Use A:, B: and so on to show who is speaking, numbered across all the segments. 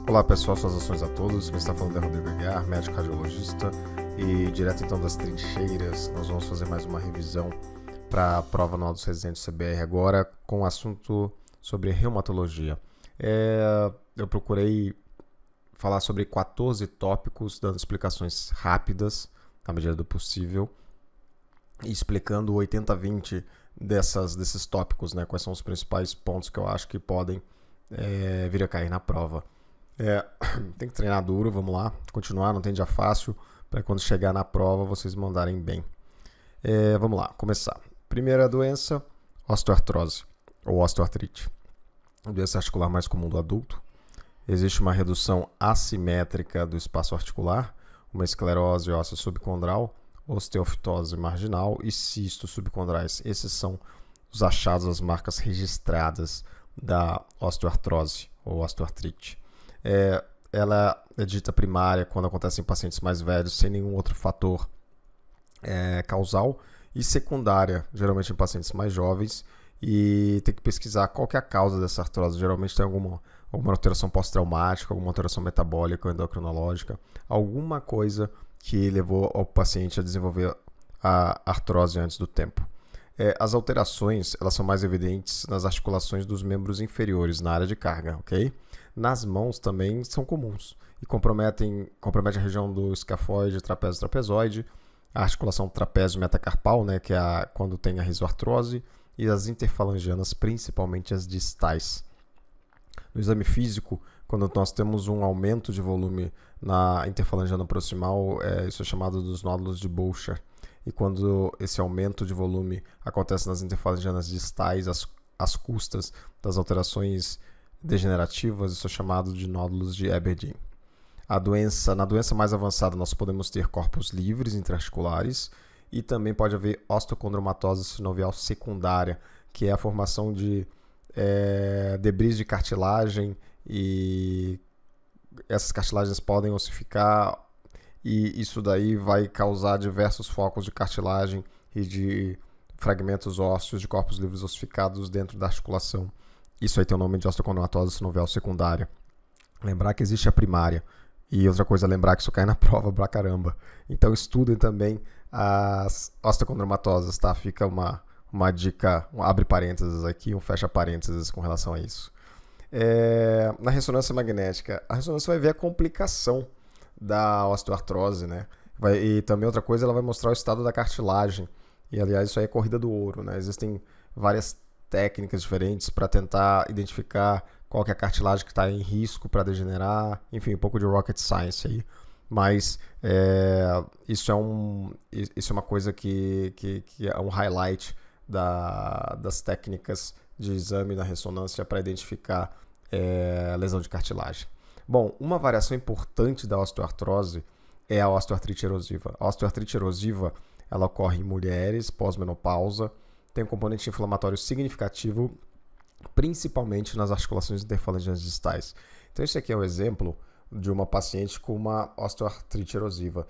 A: Olá pessoal, saudações a todos. Quem está falando é Rodrigo Aguiar, médico cardiologista, e direto então das trincheiras, nós vamos fazer mais uma revisão para a prova anual dos residentes CBR agora com o assunto sobre reumatologia. Eu procurei falar sobre 14 tópicos, dando explicações rápidas, na medida do possível, e explicando 80-20 desses tópicos, né? Quais são os principais pontos que eu acho que podem vir a cair na prova. Tem que treinar duro, vamos lá, continuar, não tem dia fácil, para quando chegar na prova vocês mandarem bem. Vamos lá, começar. Primeira doença, osteoartrose ou osteoartrite. A doença articular mais comum do adulto. Existe uma redução assimétrica do espaço articular, uma esclerose óssea subcondral, osteofitose marginal e cistos subcondrais. Esses são os achados, as marcas registradas da osteoartrose ou osteoartrite. Ela é dita primária quando acontece em pacientes mais velhos, sem nenhum outro fator causal, e secundária, geralmente em pacientes mais jovens, e tem que pesquisar qual que é a causa dessa artrose. Geralmente tem alguma alteração pós-traumática, alguma alteração metabólica ou endocrinológica, alguma coisa que levou o paciente a desenvolver a artrose antes do tempo. As alterações elas são mais evidentes nas articulações dos membros inferiores, na área de carga, ok? Nas mãos também são comuns e compromete a região do escafoide, trapézio, trapezoide, a articulação trapézio metacarpal, né, que é quando tem a rizoartrose, e as interfalangianas, principalmente as distais. No exame físico, quando nós temos um aumento de volume na interfalangiana proximal, isso é chamado dos nódulos de Boucher. E quando esse aumento de volume acontece nas interfalangianas distais, às custas das alterações degenerativas, isso é chamado de nódulos de Aberdeen. Na doença mais avançada, nós podemos ter corpos livres intraarticulares e também pode haver osteocondromatose sinovial secundária, que é a formação de debris de cartilagem, e essas cartilagens podem ossificar, e isso daí vai causar diversos focos de cartilagem e de fragmentos ósseos de corpos livres ossificados dentro da articulação. Isso aí tem o nome de osteocondromatose sinovial secundária. Lembrar que existe a primária. E outra coisa, lembrar que isso cai na prova pra caramba. Então estudem também as osteocondromatoses, tá? Fica uma dica, um abre parênteses aqui, um fecha parênteses com relação a isso. Na ressonância magnética, a ressonância vai ver a complicação da osteoartrose, né? E também outra coisa, ela vai mostrar o estado da cartilagem. E aliás, isso aí é corrida do ouro, né? Existem várias técnicas diferentes para tentar identificar qual que é a cartilagem que está em risco para degenerar, enfim, um pouco de rocket science aí. Mas isso é uma coisa que é um highlight das técnicas de exame na ressonância para identificar lesão de cartilagem. Bom, uma variação importante da osteoartrose é a osteoartrite erosiva. A osteoartrite erosiva ela ocorre em mulheres pós-menopausa, tem um componente inflamatório significativo, principalmente nas articulações interfalangianas distais. Então, esse aqui é um exemplo de uma paciente com uma osteoartrite erosiva.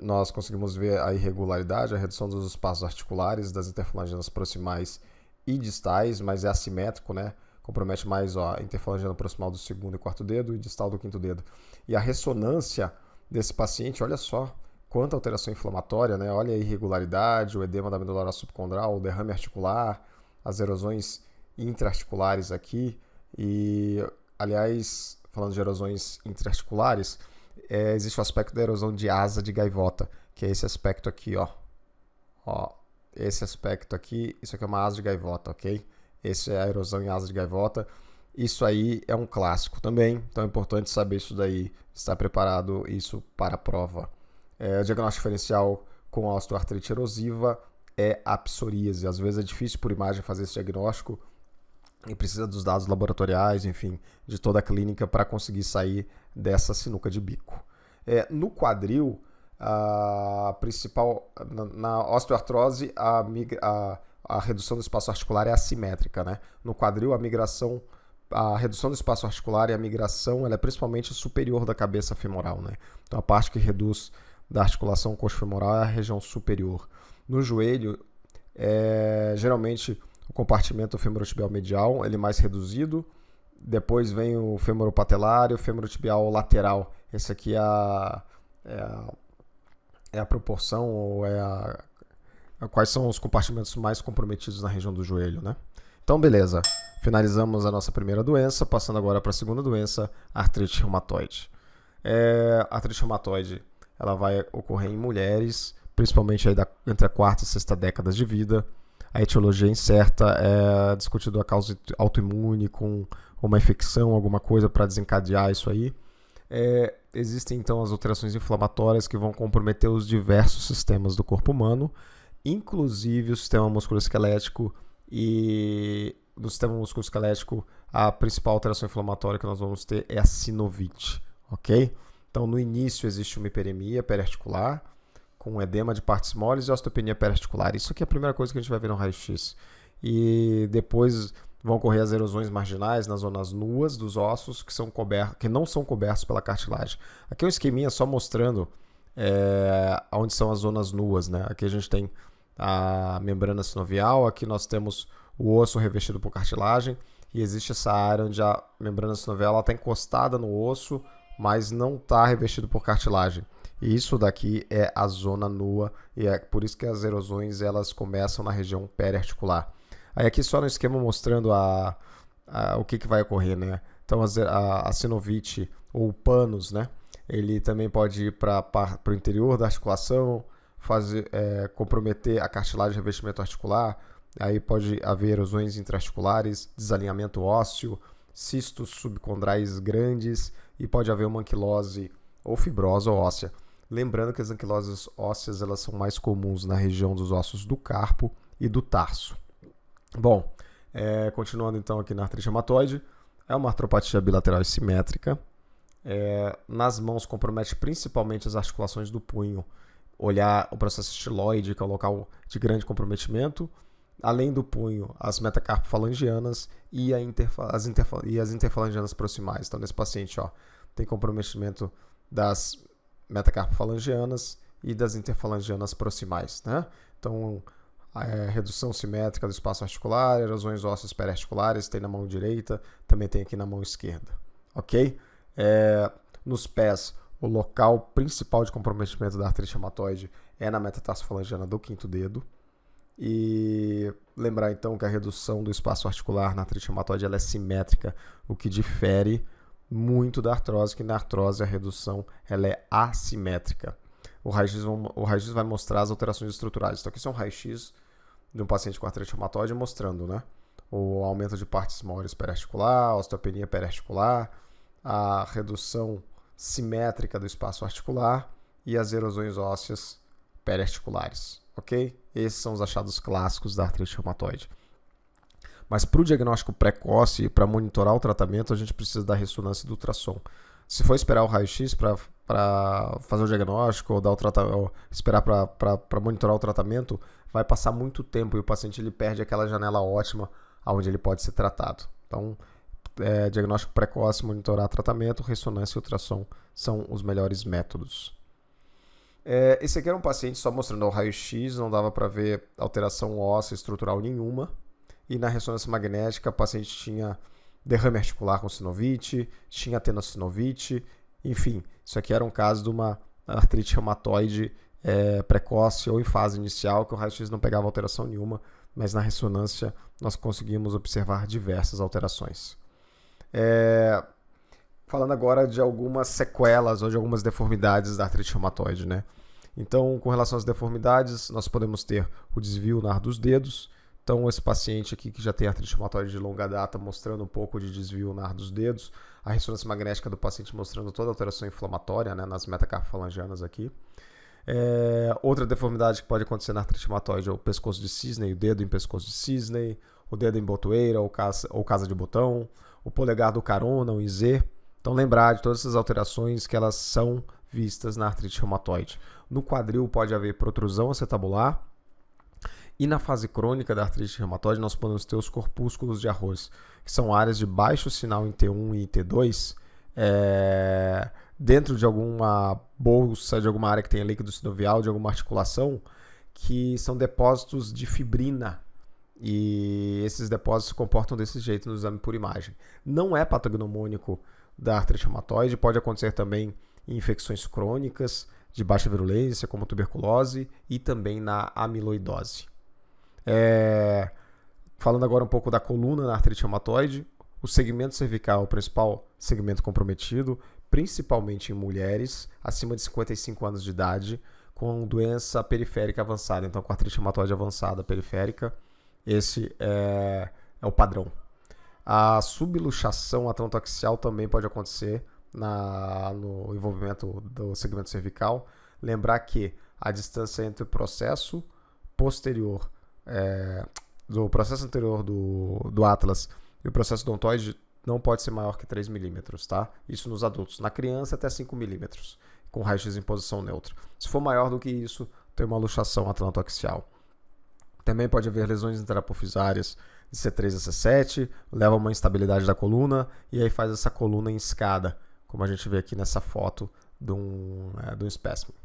A: Nós conseguimos ver a irregularidade, a redução dos espaços articulares das interfalangianas proximais e distais, mas é assimétrico, né? Compromete mais a interfalangiana proximal do segundo e quarto dedo e distal do quinto dedo. E a ressonância desse paciente, olha só quanta alteração inflamatória, né? Olha a irregularidade, o edema da medula subcondral, o derrame articular, as erosões intraarticulares aqui. E, aliás, falando de erosões intraarticulares, existe o aspecto da erosão de asa de gaivota, que é esse aspecto aqui, ó. Esse aspecto aqui, isso aqui é uma asa de gaivota, ok? Essa é a erosão em asa de gaivota. Isso aí é um clássico também, então é importante saber isso daí, estar preparado isso para a prova. O diagnóstico diferencial com a osteoartrite erosiva é a psoríase. Às vezes é difícil por imagem fazer esse diagnóstico e precisa dos dados laboratoriais, enfim, de toda a clínica para conseguir sair dessa sinuca de bico. No quadril, a principal, na osteoartrose, a redução do espaço articular é assimétrica, né? No quadril, a redução do espaço articular e a migração ela é principalmente superior da cabeça femoral, né? Então a parte que reduz da articulação coxofemoral é a região superior. No joelho, geralmente o compartimento femorotibial medial ele é mais reduzido Depois vem o femoropatelar e o femorotibial lateral. Esse aqui é a proporção, ou quais são os compartimentos mais comprometidos na região do joelho, né? Então, beleza. Finalizamos a nossa primeira doença, passando agora para a segunda doença, artrite reumatoide. A artrite reumatoide, ela vai ocorrer em mulheres, principalmente aí entre a quarta e sexta décadas de vida. A etiologia incerta é discutido a causa autoimune com uma infecção, alguma coisa para desencadear isso aí. Existem então as alterações inflamatórias que vão comprometer os diversos sistemas do corpo humano, inclusive o sistema musculoesquelético, e no sistema musculoesquelético a principal alteração inflamatória que nós vamos ter é a sinovite, ok? Então no início existe uma hiperemia periarticular, com edema de partes moles e osteopenia periarticular. Isso aqui é a primeira coisa que a gente vai ver no raio-x. E depois vão ocorrer as erosões marginais nas zonas nuas dos ossos que não são cobertos pela cartilagem. Aqui é um esqueminha só mostrando onde são as zonas nuas, né? Aqui a gente tem a membrana sinovial, aqui nós temos o osso revestido por cartilagem e existe essa área onde a membrana sinovial está encostada no osso, mas não está revestido por cartilagem. E isso daqui é a zona nua e é por isso que as erosões elas começam na região periarticular. Aí aqui só no esquema mostrando o que vai ocorrer, né? Então a sinovite ou o pannus, né? Ele também pode ir para o interior da articulação, comprometer a cartilagem de revestimento articular. Aí pode haver erosões intraarticulares, desalinhamento ósseo, cistos subcondrais grandes e pode haver uma anquilose ou fibrose óssea. Lembrando que as anquiloses ósseas elas são mais comuns na região dos ossos do carpo e do tarso. Bom, continuando então aqui na artrite reumatoide, é uma artropatia bilateral e simétrica. Nas mãos compromete principalmente as articulações do punho. Olhar o processo estiloide, que é o local de grande comprometimento. Além do punho, as metacarpofalangianas e as interfalangianas proximais. Então, nesse paciente, tem comprometimento das metacarpofalangianas e das interfalangianas proximais, né? Então, redução simétrica do espaço articular, erosões ósseas periarticulares, tem na mão direita, também tem aqui na mão esquerda, ok? Nos pés, o local principal de comprometimento da artrite reumatoide é na metatarsofalangiana do quinto dedo. E lembrar então que a redução do espaço articular na artrite reumatoide ela é simétrica, o que difere muito da artrose, que na artrose a redução ela é assimétrica. O raio-x vai mostrar as alterações estruturais. Então aqui são um raio-x de um paciente com artrite reumatoide mostrando, né, o aumento de partes mores periarticular, a osteopenia periarticular, a redução simétrica do espaço articular e as erosões ósseas periarticulares, ok? Esses são os achados clássicos da artrite reumatoide. Mas para o diagnóstico precoce e para monitorar o tratamento, a gente precisa da ressonância e do ultrassom. Se for esperar o raio-x para fazer o diagnóstico ou esperar para monitorar o tratamento, vai passar muito tempo e o paciente ele perde aquela janela ótima onde ele pode ser tratado. Então, diagnóstico precoce, monitorar tratamento, ressonância e ultrassom são os melhores métodos. Esse aqui era um paciente só mostrando ao raio-x, não dava para ver alteração óssea estrutural nenhuma. E na ressonância magnética, o paciente tinha derrame articular com sinovite, tinha tenossinovite, enfim, isso aqui era um caso de uma artrite reumatoide precoce ou em fase inicial, que o raio-x não pegava alteração nenhuma, mas na ressonância nós conseguimos observar diversas alterações. Falando agora de algumas sequelas ou de algumas deformidades da artrite reumatoide, né? Então, com relação às deformidades, nós podemos ter o desvio ulnar dos dedos. Então, esse paciente aqui que já tem artrite reumatoide de longa data, mostrando um pouco de desvio ulnar dos dedos. A ressonância magnética do paciente mostrando toda a alteração inflamatória, né, nas metacarpofalangianas aqui. Outra deformidade que pode acontecer na artrite reumatoide é o pescoço de cisne, o dedo em pescoço de cisne, o dedo em botoeira ou casa de botão, o polegar do carona, o IZ. Então, lembrar de todas essas alterações que elas são vistas na artrite reumatoide. No quadril pode haver protrusão acetabular. E na fase crônica da artrite reumatoide, nós podemos ter os corpúsculos de arroz, que são áreas de baixo sinal em T1 e T2, dentro de alguma bolsa, de alguma área que tenha líquido sinovial, de alguma articulação, que são depósitos de fibrina. E esses depósitos se comportam desse jeito no exame por imagem. Não é patognomônico da artrite reumatoide, pode acontecer também em infecções crônicas de baixa virulência, como tuberculose, e também na amiloidose. Falando agora um pouco da coluna na artrite reumatoide, o segmento cervical é o principal segmento comprometido, principalmente em mulheres acima de 55 anos de idade, com doença periférica avançada, então com artrite reumatoide avançada periférica, esse é o padrão. A subluxação atlantoaxial também pode acontecer no envolvimento do segmento cervical. Lembrar que a distância entre o processo posterior, do processo anterior do atlas e o processo dontoide não pode ser maior que 3 milímetros, tá? Isso nos adultos. Na criança, até 5 milímetros, com raio-x em posição neutra. Se for maior do que isso, tem uma luxação atlantoaxial. Também pode haver lesões interapofisárias de C3 a C7, leva a uma instabilidade da coluna e aí faz essa coluna em escada, como a gente vê aqui nessa foto de um espécimen.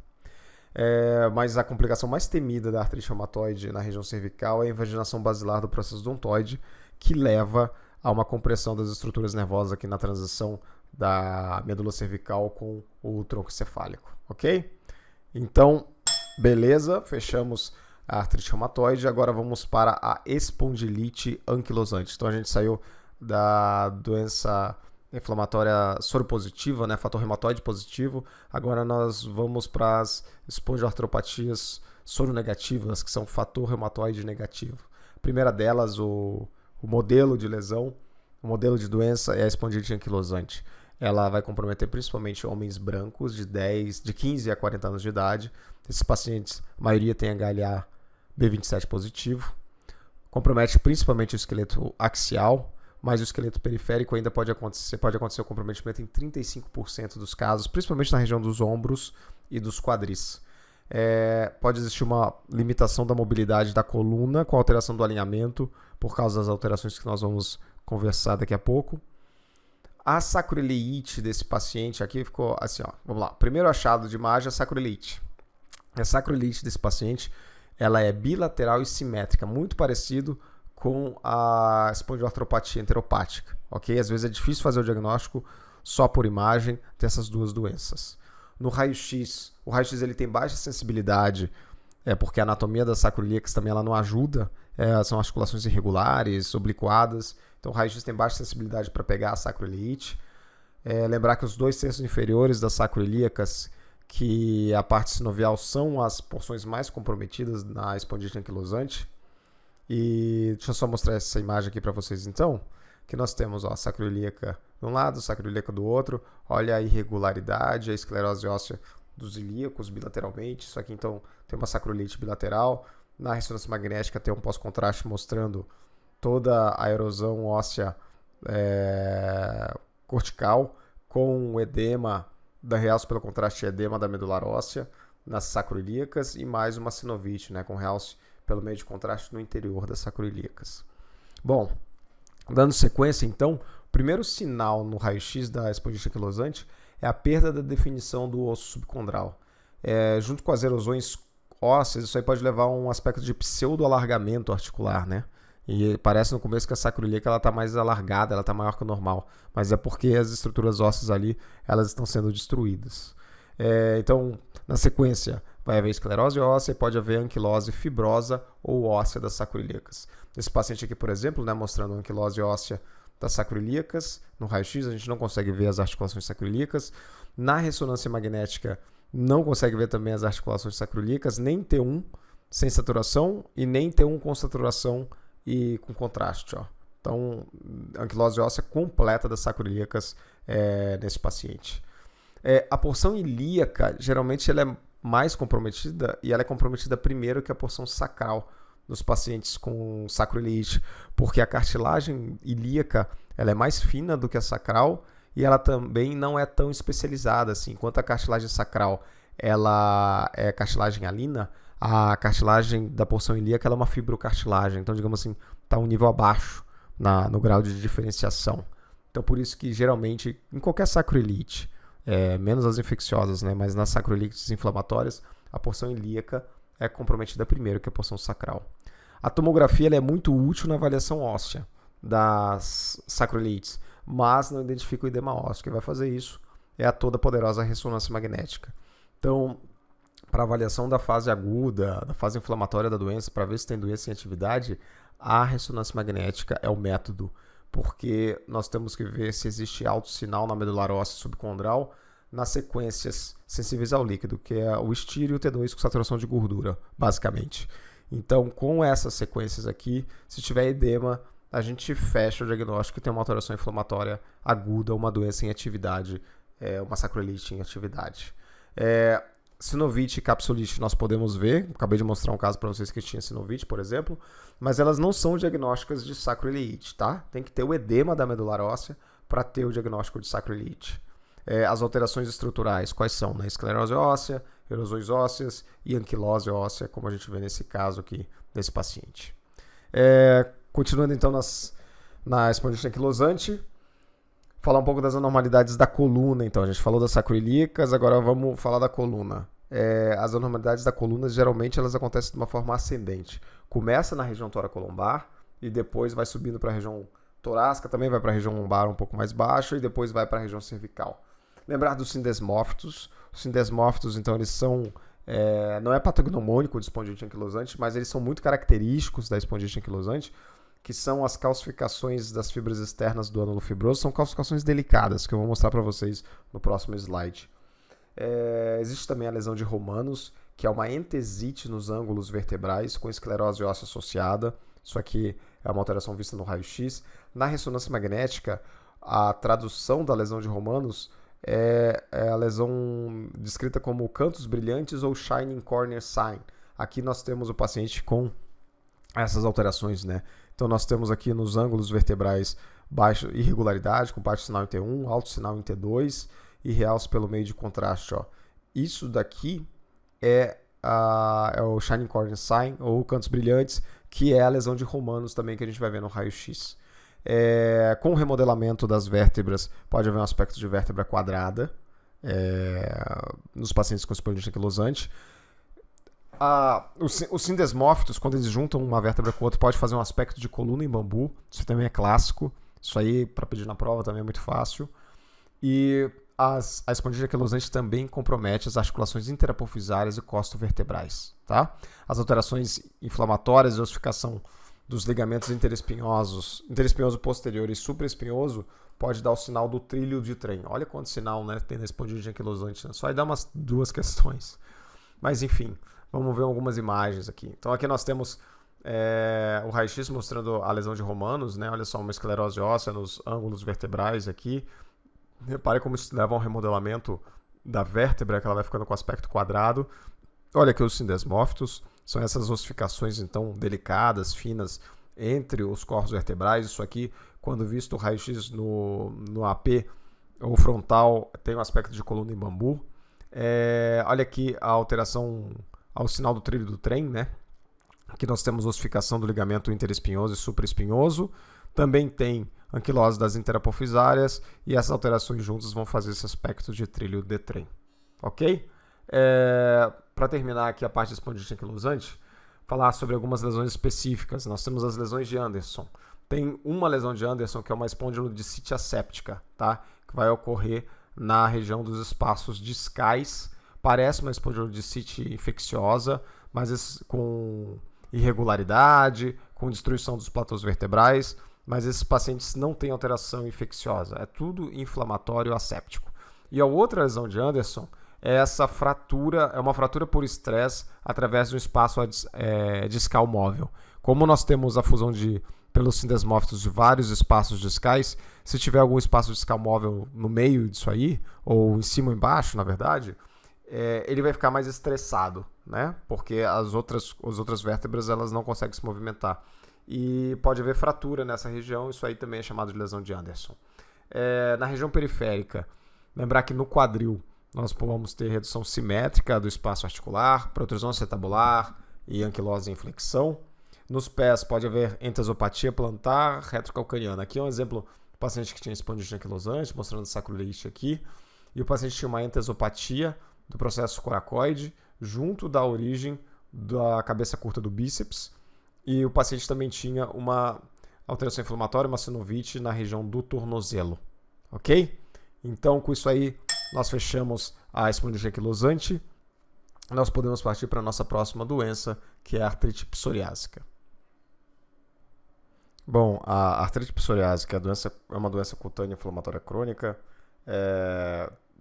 A: Mas a complicação mais temida da artrite reumatoide na região cervical é a invaginação basilar do processo dontoide, que leva a uma compressão das estruturas nervosas aqui na transição da medula cervical com o tronco cefálico, ok? Então, beleza, fechamos a artrite reumatoide, agora vamos para a espondilite anquilosante. Então a gente saiu da doença inflamatória soropositiva, né, fator reumatoide positivo, agora nós vamos para as espondiloartropatias soronegativas, que são fator reumatoide negativo. A primeira delas, o modelo de lesão, o modelo de doença é a espondilite anquilosante. Ela vai comprometer principalmente homens brancos de 15 a 40 anos de idade. Esses pacientes, a maioria tem HLA B27 positivo. Compromete principalmente o esqueleto axial, mas o esqueleto periférico ainda pode acontecer o comprometimento em 35% dos casos, principalmente na região dos ombros e dos quadris. Pode existir uma limitação da mobilidade da coluna com alteração do alinhamento, por causa das alterações que nós vamos conversar daqui a pouco. A sacroileite desse paciente aqui ficou assim, ó. Vamos lá. Primeiro achado de imagem é a sacroileite. A sacroileite desse paciente, ela é bilateral e simétrica, muito parecido com a espondiloartropatia enteropática, ok? Às vezes é difícil fazer o diagnóstico só por imagem dessas duas doenças. No raio-x, o raio-x ele tem baixa sensibilidade, porque a anatomia da sacroiliacs também ela não ajuda, são articulações irregulares, obliquadas, então o raio-x tem baixa sensibilidade para pegar a sacroileite. Lembrar que os 2 terços inferiores das sacroiliacas, que a parte sinovial, são as porções mais comprometidas na espondilite anquilosante. E deixa eu só mostrar essa imagem aqui para vocês então, que nós temos a sacroiliaca de um lado, a sacroiliaca do outro. Olha a irregularidade, a esclerose óssea dos ilíacos bilateralmente. Isso aqui então tem uma sacroileite bilateral. Na ressonância magnética tem um pós-contraste mostrando toda a erosão óssea cortical com o edema da realce pelo contraste edema da medular óssea nas sacroiliacas e mais uma sinovite, né, com realce pelo meio de contraste no interior das sacroiliacas. Bom, dando sequência então, o primeiro sinal no raio-x da espondilite anquilosante é a perda da definição do osso subcondral. Junto com as erosões ósseas, isso aí pode levar a um aspecto de pseudo-alargamento articular, né? E parece no começo que a sacroiliaca está mais alargada, ela está maior que o normal, mas é porque as estruturas ósseas ali elas estão sendo destruídas. Então, na sequência, vai haver esclerose óssea e pode haver anquilose fibrosa ou óssea das sacroiliacas. Esse paciente aqui, por exemplo, né, mostrando a anquilose óssea das sacroiliacas, no raio-x a gente não consegue ver as articulações sacroiliacas. Na ressonância magnética não consegue ver também as articulações sacroiliacas, nem T1 sem saturação e nem T1 com saturação e com contraste. Ó. Então, anquilose óssea completa das sacroiliacas nesse paciente. A porção ilíaca, geralmente, ela é mais comprometida e ela é comprometida primeiro que a porção sacral nos pacientes com sacroileite, porque a cartilagem ilíaca ela é mais fina do que a sacral e ela também não é tão especializada assim. Enquanto a cartilagem sacral ela é cartilagem alina, a cartilagem da porção ilíaca ela é uma fibrocartilagem, então digamos assim, está um nível abaixo no grau de diferenciação. Então por isso que geralmente em qualquer sacroileite, menos as infecciosas, né, mas nas sacroilites inflamatórias, a porção ilíaca é comprometida primeiro que a porção sacral. A tomografia ela é muito útil na avaliação óssea das sacroiliites, mas não identifica o edema ósseo. Quem vai fazer isso é a toda poderosa ressonância magnética. Então, para avaliação da fase aguda, da fase inflamatória da doença, para ver se tem doença em atividade, a ressonância magnética é o método, porque nós temos que ver se existe alto sinal na medular óssea subcondral nas sequências sensíveis ao líquido, que é o estiro e o T2 com saturação de gordura, basicamente. Então, com essas sequências aqui, se tiver edema, a gente fecha o diagnóstico que tem uma alteração inflamatória aguda, uma doença em atividade, uma sacroiliite em atividade. Sinovite e capsulite nós podemos ver, acabei de mostrar um caso para vocês que tinha sinovite, por exemplo, mas elas não são diagnósticas de sacroiliite, tá? Tem que ter o edema da medular óssea para ter o diagnóstico de sacroiliite. As alterações estruturais, quais são? Né? Esclerose óssea, erosões ósseas e anquilose óssea, como a gente vê nesse caso aqui desse paciente. Continuando então na espondilite anquilosante, falar um pouco das anormalidades da coluna. Então, a gente falou das sacroiliacas, agora vamos falar da coluna. As anormalidades da coluna, geralmente, elas acontecem de uma forma ascendente. Começa na região toracolombar e depois vai subindo para a região torácica, também vai para a região lombar um pouco mais baixo e depois vai para a região cervical. Lembrar dos sindesmófitos. Os sindesmófitos, então, eles são... não é patognomônico de espondilite anquilosante, mas eles são muito característicos da espondilite anquilosante, que são as calcificações das fibras externas do ânulo fibroso. São calcificações delicadas, que eu vou mostrar para vocês no próximo slide. Existe também a lesão de Romanos, que é uma entesite nos ângulos vertebrais com esclerose óssea associada. Isso aqui é uma alteração vista no raio-x. Na ressonância magnética, a tradução da lesão de Romanos é a lesão descrita como cantos brilhantes ou shining corner sign. Aqui nós temos o paciente com essas alterações, né? Então nós temos aqui nos ângulos vertebrais baixa irregularidade, com baixo sinal em T1, alto sinal em T2 e realce pelo meio de contraste. Ó. Isso daqui é o shining corner sign ou cantos brilhantes, que é a lesão de Romanos também que a gente vai ver no raio-x. Com o remodelamento das vértebras, pode haver um aspecto de vértebra quadrada nos pacientes com espondilite anquilosante. Os sindesmófitos, quando eles juntam uma vértebra com outra, pode fazer um aspecto de coluna em bambu. Isso também é clássico. Isso aí, para pedir na prova, também é muito fácil. E a espondilite anquilosante também compromete as articulações interapofisárias e costovertebrais. Tá? As alterações inflamatórias e ossificação dos ligamentos interespinhosos, interespinhoso posterior e supraespinhoso, pode dar o sinal do trilho de trem. Olha quanto sinal, né, tem na espondilite anquilosante. Né? Só aí dá umas 2 questões. Mas, enfim... Vamos ver algumas imagens aqui. Então aqui nós temos o raio-x mostrando a lesão de Romanos, né? Olha só, uma esclerose óssea nos ângulos vertebrais aqui. Repare como isso leva a um remodelamento da vértebra, que ela vai ficando com aspecto quadrado. Olha aqui os sindesmófitos. São essas ossificações, então, delicadas, finas, entre os corpos vertebrais. Isso aqui, quando visto o raio-x no AP ou frontal, tem um aspecto de coluna em bambu. Olha aqui a alteração... ao sinal do trilho do trem, né? Aqui nós temos ossificação do ligamento interespinhoso e supraespinhoso. Também tem anquilose das interapofisárias e essas alterações juntas vão fazer esse aspecto de trilho de trem. Ok? Para terminar aqui a parte de espondilite anquilosante, falar sobre algumas lesões específicas. Nós temos as lesões de Anderson. Tem uma lesão de Anderson que é uma espondilodicite asséptica, tá? Que vai ocorrer na região dos espaços discais. Parece uma espondilodicite infecciosa, mas com irregularidade, com destruição dos platôs vertebrais, mas esses pacientes não têm alteração infecciosa, é tudo inflamatório asséptico. E a outra lesão de Anderson é essa fratura, é uma fratura por estresse através de um espaço discal móvel. Como nós temos a fusão pelos sindesmófitos de vários espaços discais, se tiver algum espaço discal móvel no meio disso aí, ou em cima ou embaixo, na verdade, ele vai ficar mais estressado, né? Porque as outras vértebras elas não conseguem se movimentar. E pode haver fratura nessa região, isso aí também é chamado de lesão de Anderson. Na região periférica, lembrar que no quadril nós vamos ter redução simétrica do espaço articular, protrusão acetabular e anquilose em flexão. Nos pés pode haver entasopatia plantar retrocalcaniana. Aqui é um exemplo do paciente que tinha espondilite anquilosante, mostrando sacroiliite aqui. E o paciente tinha uma entasopatia do processo coracoide junto da origem da cabeça curta do bíceps E o paciente também tinha uma alteração inflamatória, uma sinovite na região do tornozelo, ok? Então, com isso aí, nós fechamos a espondilite anquilosante. Nós podemos partir para a nossa próxima doença, que é a artrite psoriásica. Bom, a artrite psoriásica é uma doença cutânea inflamatória crônica.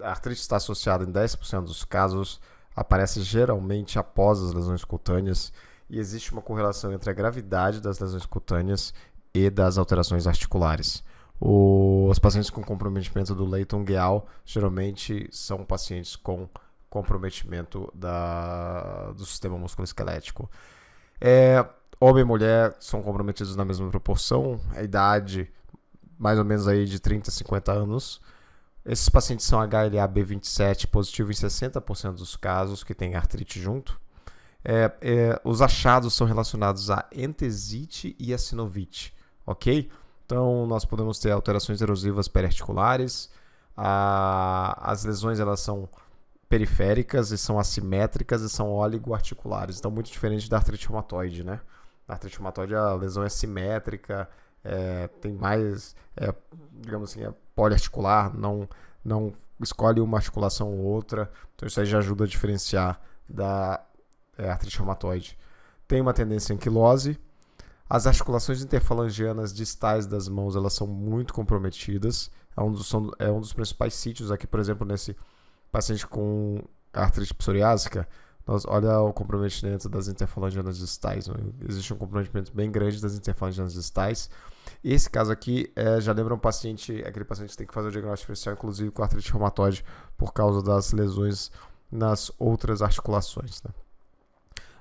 A: A artrite está associada em 10% dos casos, aparece geralmente após as lesões cutâneas e existe uma correlação entre a gravidade das lesões cutâneas e das alterações articulares. Os pacientes com comprometimento do leito ungueal geralmente são pacientes com comprometimento do sistema musculoesquelético. Homem e mulher são comprometidos na mesma proporção, a idade mais ou menos aí de 30 a 50 anos. Esses pacientes são HLA-B27 positivo em 60% dos casos que tem artrite junto. Os achados são relacionados à entesite e à sinovite, ok? Então, nós podemos ter alterações erosivas periarticulares, as lesões elas são periféricas e são assimétricas e são oligoarticulares, então muito diferente da artrite reumatoide, né? Na artrite reumatoide a lesão é simétrica, tem mais, digamos assim, poliarticular, não escolhe uma articulação ou outra, então isso aí já ajuda a diferenciar da artrite reumatoide. Tem uma tendência à anquilose. As articulações interfalangianas distais das mãos elas são muito comprometidas. É um dos principais sítios aqui, por exemplo, nesse paciente com artrite psoriásica. Olha o comprometimento das interfalangianas distais. Né? Existe um comprometimento bem grande das interfalangianas distais. Esse caso aqui já lembra aquele paciente que tem que fazer o diagnóstico diferencial, inclusive com artrite reumatoide, por causa das lesões nas outras articulações. Né?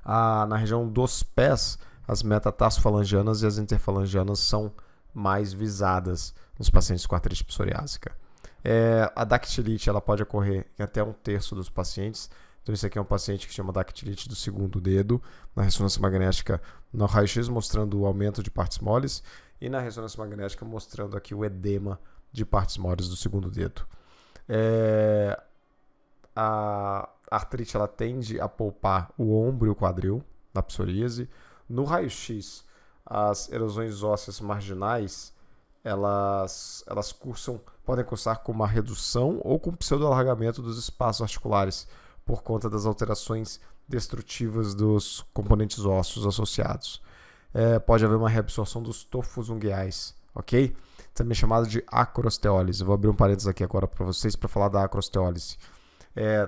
A: Na região dos pés, as metatarsofalangianas e as interfalangianas são mais visadas nos pacientes com artrite psoriásica. A dactilite ela pode ocorrer em até 1/3 dos pacientes. Então, esse aqui é um paciente que chama dactilite do segundo dedo, na ressonância magnética no raio-x mostrando o aumento de partes moles e na ressonância magnética mostrando aqui o edema de partes moles do segundo dedo. A artrite ela tende a polpar o ombro e o quadril na psoríase. No raio-x, as erosões ósseas marginais elas podem cursar com uma redução ou com pseudoalargamento dos espaços articulares por conta das alterações destrutivas dos componentes ósseos associados. Pode haver uma reabsorção dos tofos ungueais, ok? Também chamado de acrosteólise. Vou abrir um parênteses aqui agora para vocês para falar da acrosteólise.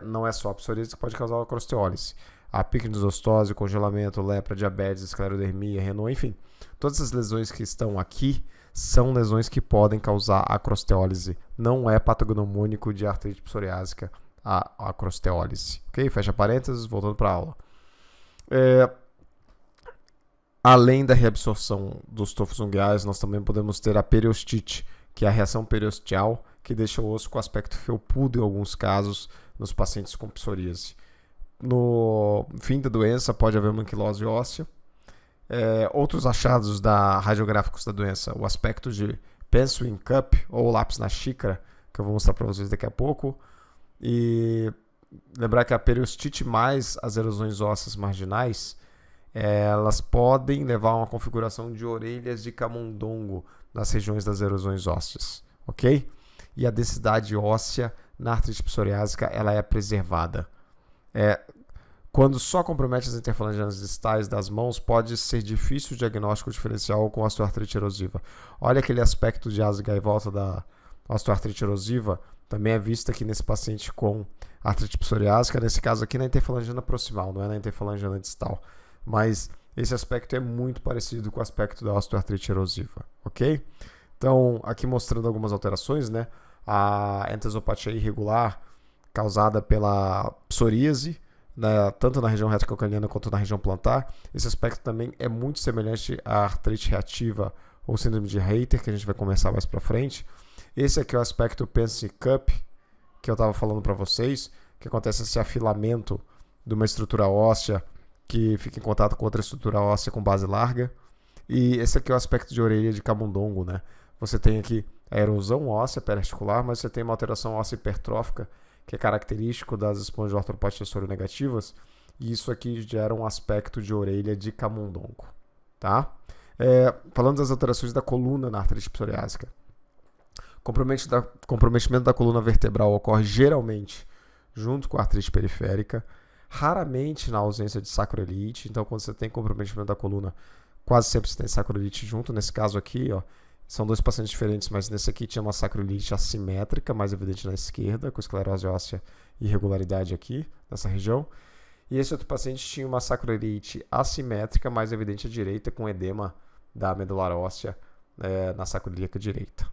A: Não é só a psoríase que pode causar a acrosteólise. A picnidostose, congelamento, lepra, diabetes, esclerodermia, Renault, enfim. Todas as lesões que estão aqui são lesões que podem causar acrosteólise. Não é patognomônico de artrite psoriásica a acrosteólise. Ok? Fecha parênteses, voltando para a aula. Além da reabsorção dos tofos ungueais, nós também podemos ter a periostite, que é a reação periosteal, que deixa o osso com aspecto felpudo em alguns casos nos pacientes com psoríase. No fim da doença pode haver uma anquilose óssea. Outros achados radiográficos da doença, o aspecto de pencil in cup ou lápis na xícara, que eu vou mostrar para vocês daqui a pouco. E lembrar que a periostite mais as erosões ósseas marginais, elas podem levar a uma configuração de orelhas de camundongo nas regiões das erosões ósseas, ok? E a densidade óssea na artrite psoriásica ela é preservada. Quando só compromete as interfalangianas distais das mãos, pode ser difícil o diagnóstico diferencial com osteoartrite erosiva. Olha aquele aspecto de asa e gaivota da osteoartrite erosiva, também é visto aqui nesse paciente com artrite psoriásica, nesse caso aqui na interfalangiana proximal, não é na interfalangiana distal. Mas esse aspecto é muito parecido com o aspecto da osteoartrite erosiva, ok? Então, aqui mostrando algumas alterações, né? A entesopatia irregular causada pela psoríase, tanto na região retrocalcaniana quanto na região plantar. Esse aspecto também é muito semelhante à artrite reativa ou síndrome de Reiter, que a gente vai conversar mais para frente. Esse aqui é o aspecto pencil cup, que eu estava falando para vocês, que acontece esse afilamento de uma estrutura óssea que fica em contato com outra estrutura óssea com base larga. E esse aqui é o aspecto de orelha de camundongo, né? Você tem aqui a erosão óssea periarticular, mas você tem uma alteração óssea hipertrófica, que é característico das espongiortopatias soronegativas, e isso aqui gera um aspecto de orelha de camundongo, tá? Falando das alterações da coluna na artrite psoriásica. Comprometimento da coluna vertebral ocorre geralmente junto com a artrite periférica, raramente na ausência de sacroiliite. Então, quando você tem comprometimento da coluna, quase sempre você tem sacroiliite junto. Nesse caso aqui, ó, são dois pacientes diferentes, mas nesse aqui tinha uma sacroiliite assimétrica, mais evidente na esquerda, com esclerose óssea e irregularidade aqui, nessa região. E esse outro paciente tinha uma sacroiliite assimétrica, mais evidente à direita, com edema da medular óssea na sacroiliaca direita.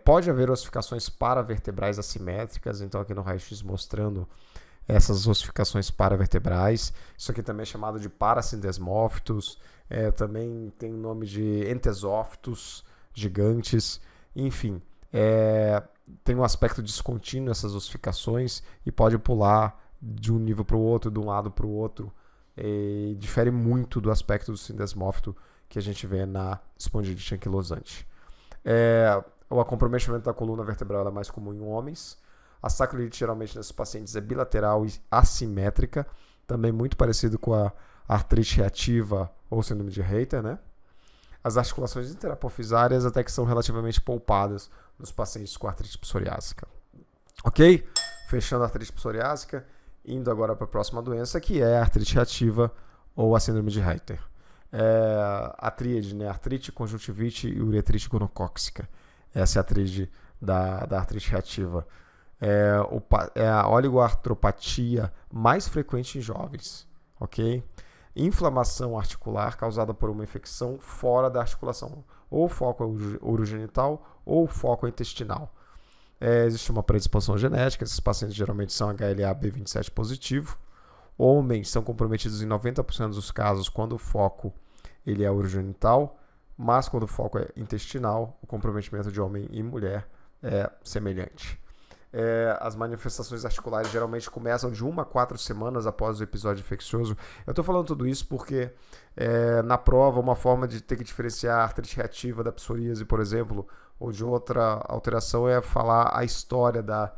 A: Pode haver ossificações paravertebrais assimétricas, então aqui no raio-x mostrando essas ossificações paravertebrais. Isso aqui também é chamado de parasindesmófitos, também tem o nome de entesófitos gigantes, enfim. Tem um aspecto descontínuo essas ossificações e pode pular de um nível para o outro, de um lado para o outro, e difere muito do aspecto do sindesmófito que a gente vê na espondilite anquilosante. O comprometimento da coluna vertebral é mais comum em homens. A sacroiliite geralmente nesses pacientes é bilateral e assimétrica, também muito parecido com a artrite reativa ou síndrome de Reiter, né? As articulações interapofisárias até que são relativamente poupadas nos pacientes com artrite psoriásica. Ok? Fechando a artrite psoriásica, indo agora para a próxima doença, que é a artrite reativa ou a síndrome de Reiter. A tríade, né? Artrite, conjuntivite e uretrite gonocóxica. Essa é a tríade da artrite reativa. É a oligoartropatia mais frequente em jovens. Ok? Inflamação articular causada por uma infecção fora da articulação, ou foco urogenital ou foco intestinal. Existe uma predisposição genética, esses pacientes geralmente são HLA-B27 positivo. Homens são comprometidos em 90% dos casos quando o foco ele é urogenital, mas quando o foco é intestinal, o comprometimento de homem e mulher é semelhante. As manifestações articulares geralmente começam de 1 a 4 semanas após o episódio infeccioso. Eu estou falando tudo isso porque na prova uma forma de ter que diferenciar a artrite reativa da psoríase, por exemplo, ou de outra alteração é falar a história da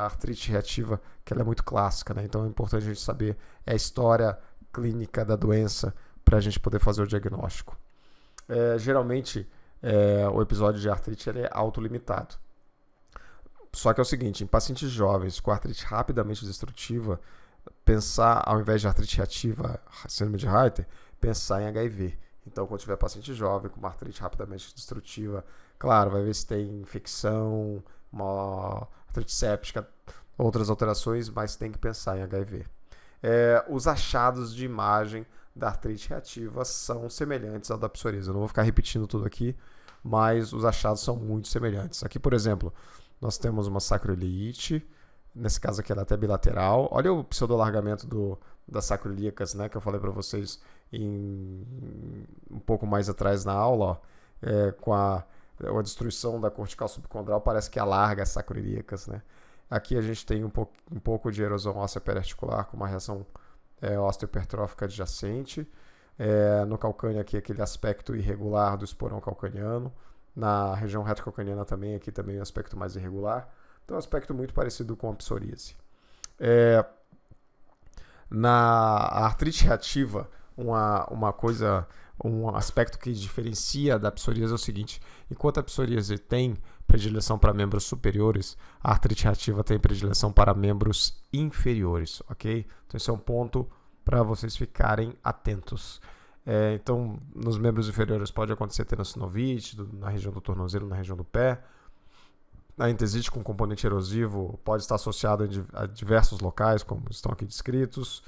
A: artrite reativa, que ela é muito clássica, né? Então é importante a gente saber a história clínica da doença para a gente poder fazer o diagnóstico. Geralmente o episódio de artrite ele é autolimitado. Só que é o seguinte, em pacientes jovens com artrite rapidamente destrutiva, pensar, ao invés de artrite reativa, síndrome de Reiter, pensar em HIV. Então, quando tiver paciente jovem com uma artrite rapidamente destrutiva, claro, vai ver se tem infecção, uma artrite séptica, outras alterações, mas tem que pensar em HIV. Os achados de imagem da artrite reativa são semelhantes ao da psoríase. Eu não vou ficar repetindo tudo aqui, mas os achados são muito semelhantes. Aqui, por exemplo, nós temos uma sacroiliite, nesse caso aqui ela é até bilateral. Olha o pseudolargamento das sacroiliacas, né, que eu falei para vocês um pouco mais atrás na aula, com a destruição da cortical subcondral, parece que alarga as sacroiliacas, né? Aqui a gente tem um pouco de erosão óssea periarticular com uma reação osteopertrófica adjacente. No calcâneo aqui aquele aspecto irregular do esporão calcaniano. Na região retocalcaniana também, aqui também um aspecto mais irregular. Então é um aspecto muito parecido com a psoríase. Na artrite reativa, um aspecto que diferencia da psoríase é o seguinte: enquanto a psoríase tem predileção para membros superiores, a artrite reativa tem predileção para membros inferiores, ok? Então esse é um ponto para vocês ficarem atentos. Então, nos membros inferiores pode acontecer tenossinovite, na região do tornozelo, na região do pé. A entesite com componente erosivo pode estar associada a diversos locais, como estão aqui descritos.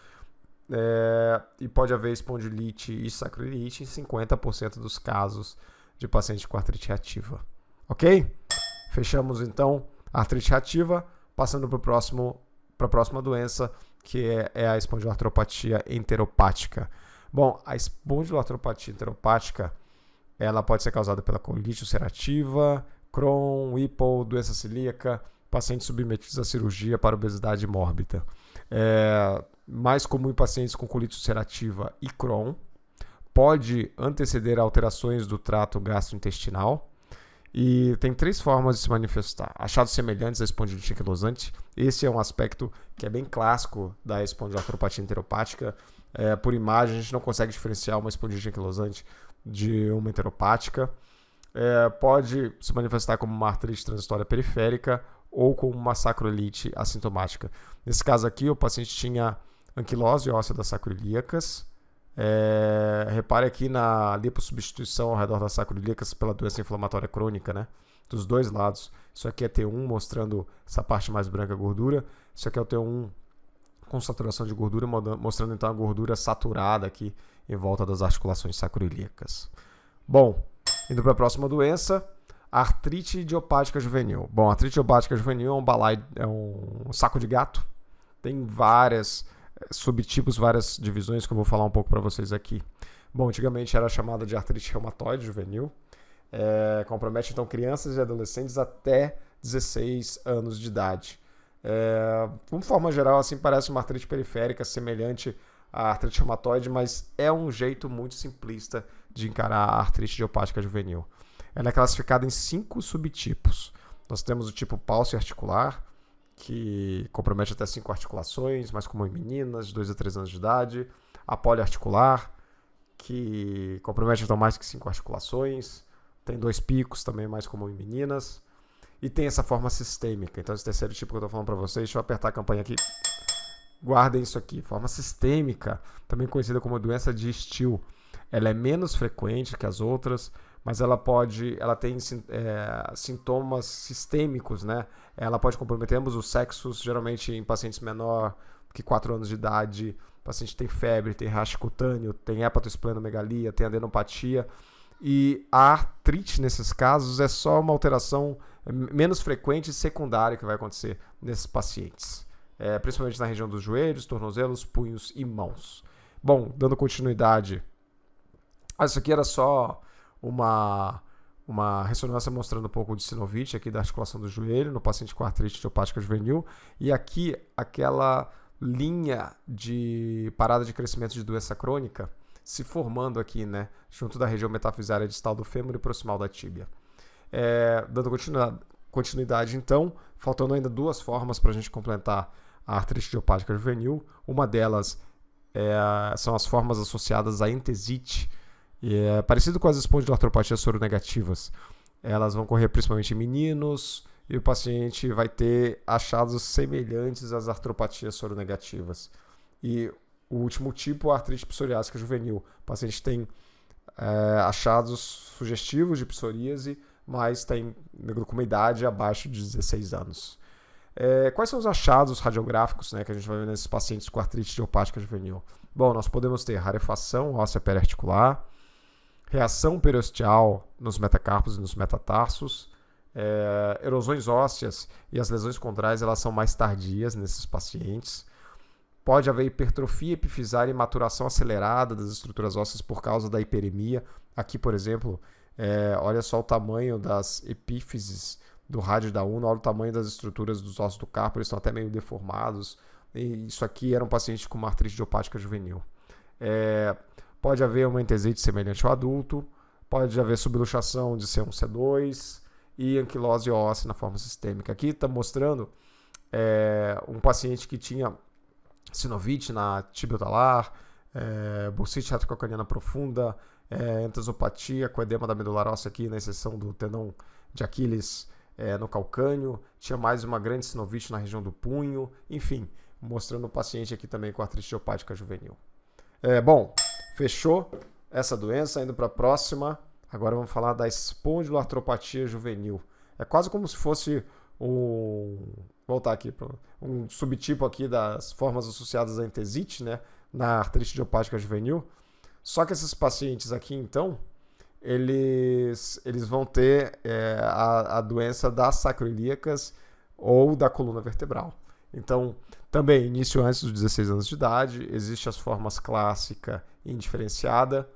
A: E pode haver espondilite e sacroiliite em 50% dos casos de paciente com artrite reativa. Ok? Fechamos então a artrite reativa, passando para a próxima doença, que é a espondiloartropatia enteropática. Bom, a espondiloartropatia enteropática, ela pode ser causada pela colite ulcerativa, Crohn, Whipple, doença celíaca, pacientes submetidos à cirurgia para obesidade mórbida. Mais comum em pacientes com colite ulcerativa e Crohn. Pode anteceder alterações do trato gastrointestinal. E tem 3 formas de se manifestar. Achados semelhantes à espondilite anquilosante. Esse é um aspecto que é bem clássico da espondiloartropatia enteropática. Por imagem, a gente não consegue diferenciar uma espondilite anquilosante de uma enteropática. Pode se manifestar como uma artrite transitória periférica ou como uma sacroiliite assintomática. Nesse caso aqui, o paciente tinha anquilose óssea das sacroiliacas. Repare aqui na lipossubstituição ao redor das sacroiliacas pela doença inflamatória crônica, né? Dos dois lados. Isso aqui é T1 mostrando essa parte mais branca, gordura. Isso aqui é o T1 com saturação de gordura, mostrando então a gordura saturada aqui em volta das articulações sacroiliacas. Bom, indo para a próxima doença, artrite idiopática juvenil. Bom, a artrite idiopática juvenil é um saco de gato. Tem várias subtipos, várias divisões que eu vou falar um pouco para vocês aqui. Bom, antigamente era chamada de artrite reumatoide juvenil. Compromete então crianças e adolescentes até 16 anos de idade. De uma forma geral, assim, parece uma artrite periférica semelhante à artrite reumatoide, mas é um jeito muito simplista de encarar a artrite idiopática juvenil. Ela é classificada em 5 subtipos. Nós temos o tipo pálcio articular, que compromete até 5 articulações, mais comum em meninas de 2 a 3 anos de idade. A poliarticular, que compromete então mais que 5 articulações. Tem 2 picos, também mais comum em meninas. E tem essa forma sistêmica. Então, esse terceiro tipo que eu estou falando para vocês, deixa eu apertar a campanha aqui. Guardem isso aqui. Forma sistêmica, também conhecida como doença de Still. Ela é menos frequente que as outras, mas ela tem sintomas sistêmicos, né? Ela pode comprometer ambos os sexos, geralmente em pacientes menor que 4 anos de idade. O paciente tem febre, tem rash cutâneo, tem hepatosplenomegalia, tem adenopatia. E a artrite, nesses casos, é só uma alteração menos frequente e secundária que vai acontecer nesses pacientes. Principalmente na região dos joelhos, tornozelos, punhos e mãos. Bom, dando continuidade, isso aqui era só uma ressonância mostrando um pouco de sinovite aqui da articulação do joelho no paciente com artrite idiopática juvenil. E aqui, aquela linha de parada de crescimento de doença crônica se formando aqui, né, junto da região metafisária distal do fêmur e proximal da tíbia. Dando continuidade, então, faltando ainda 2 formas para a gente completar a artrite idiopática juvenil. Uma delas são as formas associadas à entesite, parecido com as espondiloartropatias soronegativas. Elas vão ocorrer principalmente em meninos e o paciente vai ter achados semelhantes às artropatias soronegativas. E o último tipo, a artrite psoriásica juvenil. O paciente tem achados sugestivos de psoríase, mas tem com uma idade abaixo de 16 anos. Quais são os achados radiográficos, né, que a gente vai ver nesses pacientes com artrite idiopática juvenil? Bom, nós podemos ter rarefação óssea periarticular, reação periosteal nos metacarpos e nos metatarsos, erosões ósseas e as lesões condrais elas são mais tardias nesses pacientes. Pode haver hipertrofia epifisária e maturação acelerada das estruturas ósseas por causa da hiperemia. Aqui, por exemplo, olha só o tamanho das epífises do rádio da una, olha o tamanho das estruturas dos ossos do carpo, eles estão até meio deformados. E isso aqui era um paciente com uma artrite idiopática juvenil. Pode haver uma entesite semelhante ao adulto, pode haver subluxação de C1, C2 e anquilose óssea na forma sistêmica. Aqui está mostrando um paciente que tinha sinovite na tibiotalar, bursite retrocalcaniana profunda, entasopatia com edema da medular óssea aqui na exceção do tendão de Aquiles no calcâneo, tinha mais uma grande sinovite na região do punho, enfim, mostrando o paciente aqui também com artrite idiopática juvenil. Bom, fechou essa doença, indo para a próxima. Agora vamos falar da espondiloartropatia juvenil. É quase como se fosse voltar aqui para um subtipo aqui das formas associadas à entesite, né, na artrite idiopática juvenil. Só que esses pacientes aqui, então, eles vão ter a doença das sacroiliacas ou da coluna vertebral. Então, também, início antes dos 16 anos de idade, existem as formas clássica e indiferenciada.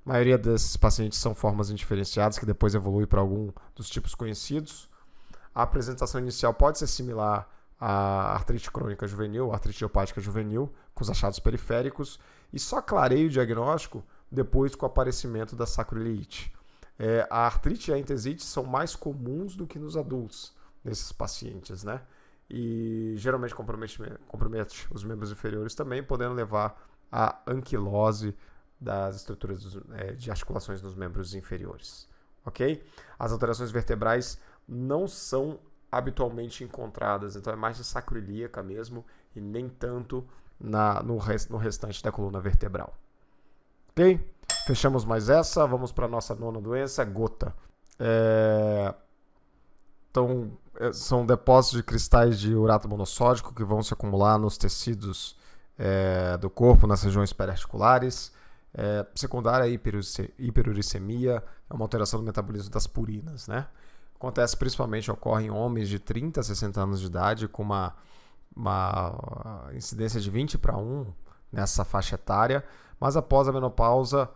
A: A maioria desses pacientes são formas indiferenciadas, que depois evoluem para algum dos tipos conhecidos. A apresentação inicial pode ser similar à artrite crônica juvenil, artrite idiopática juvenil, com os achados periféricos, e só clareia o diagnóstico depois com o aparecimento da sacroiliite. A artrite e a entesite são mais comuns do que nos adultos, nesses pacientes, né? E geralmente compromete os membros inferiores também, podendo levar a anquilose das estruturas de articulações nos membros inferiores. Ok? As alterações vertebrais não são habitualmente encontradas, então é mais de sacroiliaca mesmo e nem tanto no restante da coluna vertebral. Ok? Fechamos mais essa, vamos para a nossa nona doença, gota. Então, são depósitos de cristais de urato monossódico que vão se acumular nos tecidos do corpo, nas regiões periarticulares. Secundária hiperuricemia, é uma alteração do metabolismo das purinas, né? Acontece principalmente, ocorre em homens de 30 a 60 anos de idade com uma incidência de 20:1 nessa faixa etária, mas após a menopausa,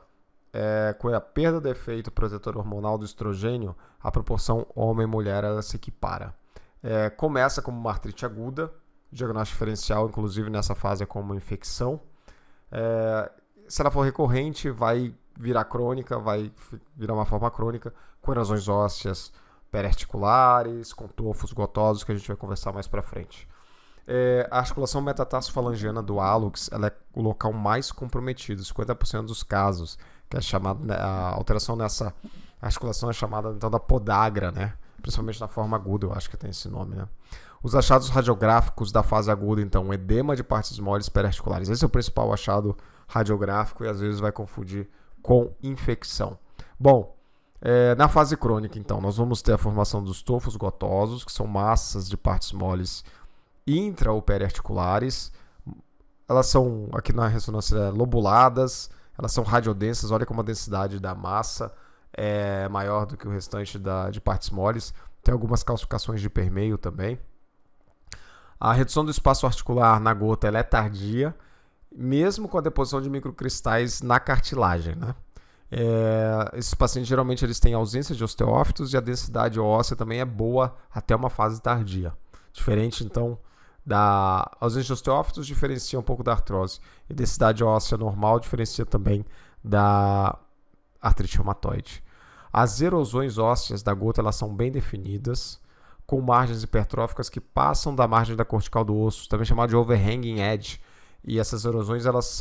A: com a perda do efeito protetor hormonal do estrogênio, a proporção homem-mulher ela se equipara. Começa como uma artrite aguda, diagnóstico diferencial, inclusive nessa fase é como uma infecção. Se ela for recorrente, vai virar crônica, vai virar uma forma crônica, com erosões ósseas periarticulares, com tofos gotosos, que a gente vai conversar mais para frente. A articulação metatarsofalangiana do hálux ela é o local mais comprometido, 50% dos casos, que é chamado, a alteração nessa articulação é chamada então da podagra, né? Principalmente na forma aguda, eu acho que tem esse nome, né? Os achados radiográficos da fase aguda, então, edema de partes moles periarticulares. Esse é o principal achado radiográfico e às vezes vai confundir com infecção. Bom, na fase crônica, então, nós vamos ter a formação dos tofos gotosos, que são massas de partes moles intra- ou periarticulares. Elas são, aqui na ressonância, lobuladas, elas são radiodensas. Olha como a densidade da massa é maior do que o restante de partes moles. Tem algumas calcificações de permeio também. A redução do espaço articular na gota ela é tardia, mesmo com a deposição de microcristais na cartilagem, né? Esses pacientes geralmente eles têm ausência de osteófitos e a densidade óssea também é boa até uma fase tardia. Diferente, então, da ausência de osteófitos diferencia um pouco da artrose. E densidade óssea normal diferencia também da artrite reumatoide. As erosões ósseas da gota elas são bem definidas, com margens hipertróficas que passam da margem da cortical do osso, também chamado de overhanging edge. E essas erosões elas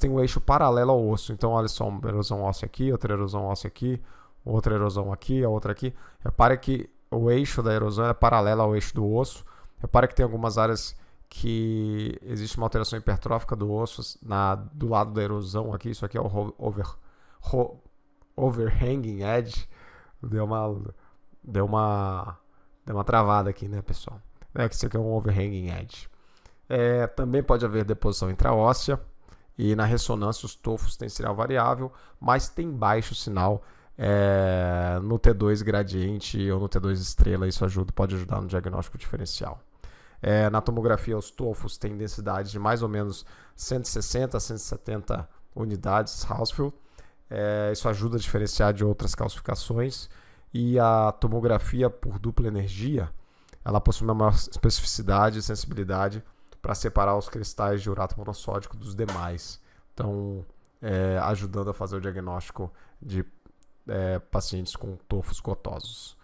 A: têm um eixo paralelo ao osso. Então, olha só, uma erosão óssea aqui, outra erosão óssea aqui, outra erosão aqui, a outra aqui. Repare que o eixo da erosão é paralelo ao eixo do osso. Repare que tem algumas áreas que existe uma alteração hipertrófica do osso do lado da erosão aqui. Isso aqui é o overhanging edge. Deu uma travada aqui, né, pessoal? Isso aqui é um overhanging edge. Também pode haver deposição intraóssea e na ressonância os tofos têm sinal variável, mas tem baixo sinal no T2 gradiente ou no T2 estrela. Isso pode ajudar no diagnóstico diferencial. Na tomografia os tofos têm densidade de mais ou menos 160 a 170 unidades Hounsfield. Isso ajuda a diferenciar de outras calcificações. E a tomografia por dupla energia ela possui uma maior especificidade e sensibilidade para separar os cristais de urato monossódico dos demais. Então, ajudando a fazer o diagnóstico de pacientes com tofos gotosos.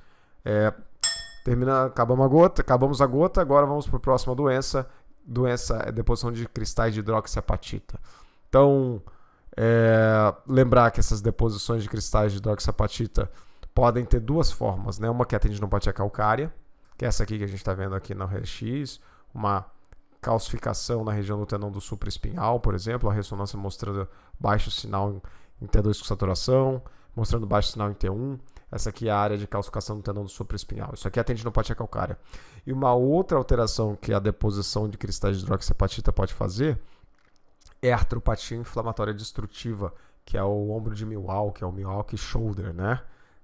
A: Acabamos a gota, agora vamos para a próxima doença. Doença é deposição de cristais de hidroxiapatita. Então, lembrar que essas deposições de cristais de hidroxiapatita podem ter duas formas, né? Uma que é a tendinopatia calcária, que é essa aqui que a gente está vendo aqui no RX, uma calcificação na região do tendão do supraespinhal, por exemplo, a ressonância mostrando baixo sinal em T2 com saturação, mostrando baixo sinal em T1. Essa aqui é a área de calcificação do tendão do supraespinhal. Isso aqui é a tendinopatia calcária. E uma outra alteração que a deposição de cristais de hidroxiapatita pode fazer é a artropatia inflamatória destrutiva, que é o ombro de Milwaukee, que é o Milwaukee Shoulder, né?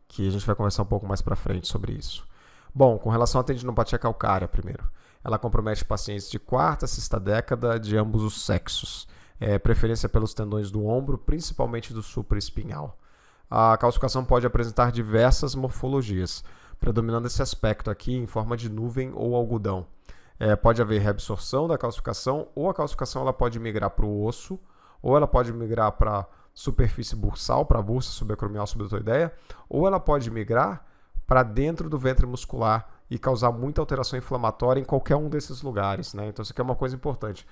A: Que a gente vai conversar um pouco mais para frente sobre isso. Bom, com relação à tendinopatia calcária, primeiro, ela compromete pacientes de quarta a sexta década de ambos os sexos, preferência pelos tendões do ombro, principalmente do supraespinhal. A calcificação pode apresentar diversas morfologias, predominando esse aspecto aqui em forma de nuvem ou algodão. Pode haver reabsorção da calcificação, ou a calcificação ela pode migrar para o osso, ou ela pode migrar para a superfície bursal, para a bursa subacromial subdeltoideia, ou ela pode migrar para dentro do ventre muscular e causar muita alteração inflamatória em qualquer um desses lugares, né? Então isso aqui é uma coisa importante.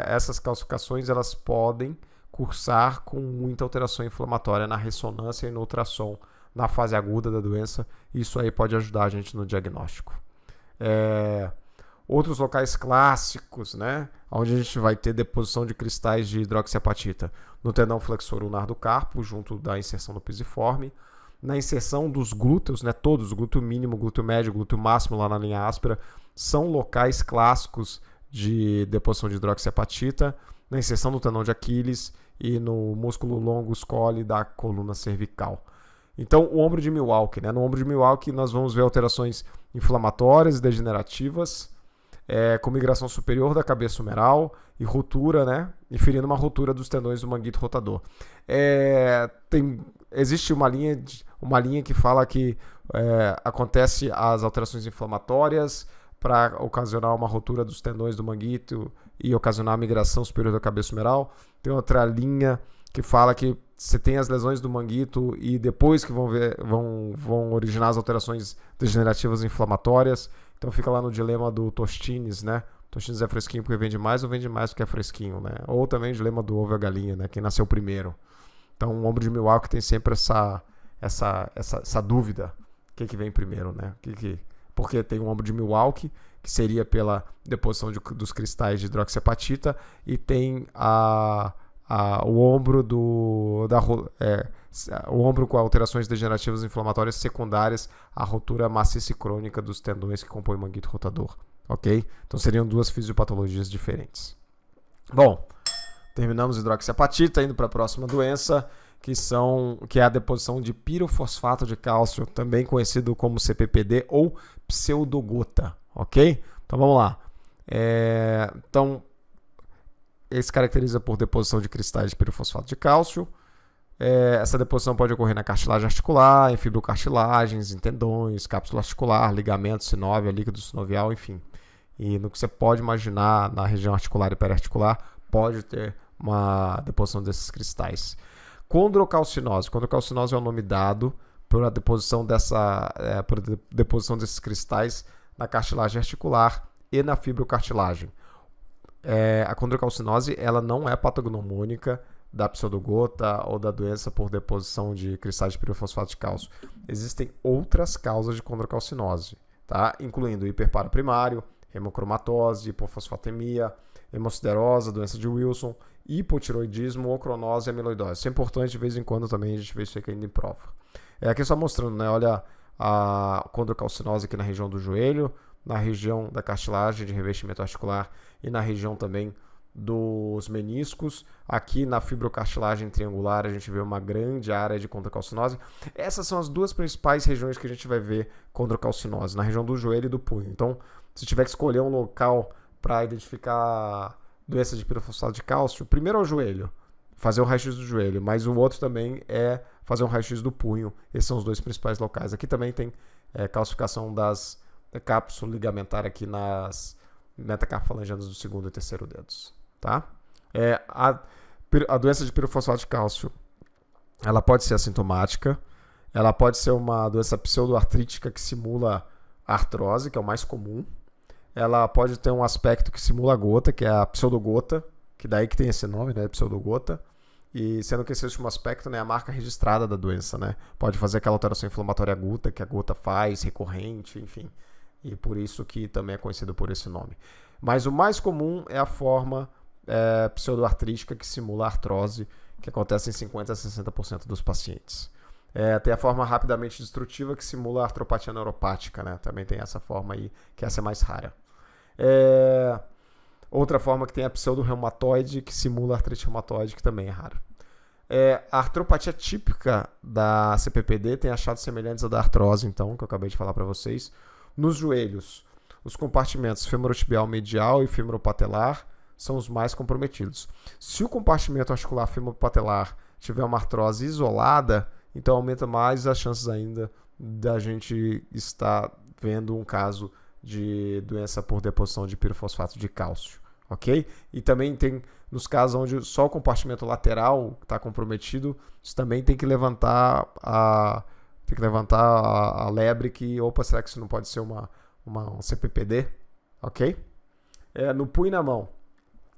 A: essas calcificações elas podem cursar com muita alteração inflamatória na ressonância e no ultrassom na fase aguda da doença. Isso aí pode ajudar a gente no diagnóstico. Outros locais clássicos, né, onde a gente vai ter deposição de cristais de hidroxiapatita no tendão flexor ulnar do carpo, junto da inserção do pisiforme, na inserção dos glúteos, né, todos, glúteo mínimo, glúteo médio, glúteo máximo lá na linha áspera, são locais clássicos de deposição de hidroxiapatita, na inserção do tendão de Aquiles e no músculo longus colli da coluna cervical. Então, o ombro de Milwaukee, né? No ombro de Milwaukee nós vamos ver alterações inflamatórias e degenerativas, com migração superior da cabeça humeral e ruptura, né? Inferindo uma ruptura dos tendões do manguito rotador. Existe uma linha que fala que acontece as alterações inflamatórias para ocasionar uma ruptura dos tendões do manguito e ocasionar a migração superior da cabeça humeral. Tem outra linha que fala que você tem as lesões do manguito e depois que vão originar as alterações degenerativas inflamatórias. Então fica lá no dilema do Tostines, né? Tostines é fresquinho porque vende mais ou vende mais porque é fresquinho, né? Ou também o dilema do ovo e a galinha, né? Quem nasceu primeiro. Então o ombro de Milwaukee tem sempre essa dúvida. O que vem primeiro, né? Porque tem o ombro de Milwaukee, que seria pela deposição dos cristais de hidroxiapatita, e tem o ombro o ombro com alterações degenerativas inflamatórias secundárias à rotura maciça e crônica dos tendões que compõem o manguito rotador, ok? Então seriam duas fisiopatologias diferentes. Bom, terminamos hidroxiapatita, indo para a próxima doença, que é a deposição de pirofosfato de cálcio, também conhecido como CPPD ou pseudogota, ok? Então vamos lá. Então, ele se caracteriza por deposição de cristais de pirofosfato de cálcio. Essa deposição pode ocorrer na cartilagem articular, em fibrocartilagens, em tendões, cápsula articular, ligamento, sinóvia, líquido sinovial, enfim. E no que você pode imaginar na região articular e periarticular, pode ter uma deposição desses cristais. Condrocalcinose. Condrocalcinose é o nome dado por deposição desses cristais na cartilagem articular e na fibrocartilagem. A condrocalcinose ela não é patognomônica da pseudogota ou da doença por deposição de cristais de pirofosfato de cálcio. Existem outras causas de condrocalcinose, tá? Incluindo hiperparo primário, hemocromatose, hipofosfatemia, hemosiderose, doença de Wilson, hipotiroidismo, ocronose e amiloidose. Isso é importante, de vez em quando também a gente vê isso aqui ainda em prova. Aqui só mostrando, né? Olha a condrocalcinose aqui na região do joelho, na região da cartilagem de revestimento articular e na região também dos meniscos. Aqui na fibrocartilagem triangular a gente vê uma grande área de condrocalcinose. Essas são as duas principais regiões que a gente vai ver condrocalcinose, na região do joelho e do punho. Então, se tiver que escolher um local para identificar doença de pirofosfato de cálcio, primeiro é o joelho, fazer o raio-x do joelho, mas o outro também é fazer um raio-x do punho. Esses são os dois principais locais. Aqui também tem calcificação das cápsula ligamentar aqui nas metacarpofalangianas do segundo e terceiro dedos, tá? A doença de pirofosfato de cálcio, ela pode ser assintomática, ela pode ser uma doença pseudoartrítica que simula artrose, que é o mais comum. Ela pode ter um aspecto que simula a gota, que é a pseudogota, que daí que tem esse nome, né, pseudogota. E sendo que esse último aspecto, né, é a marca registrada da doença, né? Pode fazer aquela alteração inflamatória aguda que a gota faz, recorrente, enfim. E por isso que também é conhecido por esse nome. Mas o mais comum é a forma pseudoartrítica que simula artrose, que acontece em 50% a 60% dos pacientes. Tem a forma rapidamente destrutiva que simula a artropatia neuropática, né? Também tem essa forma aí, que essa é mais rara. Outra forma que tem a pseudo-reumatoide, que simula a artrite reumatoide, que também é rara. A artropatia típica da CPPD tem achados semelhantes à da artrose, então, que eu acabei de falar para vocês. Nos joelhos, os compartimentos femorotibial medial e femoropatelar são os mais comprometidos. Se o compartimento articular femoropatelar tiver uma artrose isolada, então aumenta mais as chances ainda da gente estar vendo um caso de doença por deposição de pirofosfato de cálcio, ok? E também tem nos casos onde só o compartimento lateral está comprometido, isso também tem que levantar a lebre que, opa, será que isso não pode ser um CPPD? Ok? No punho e na mão.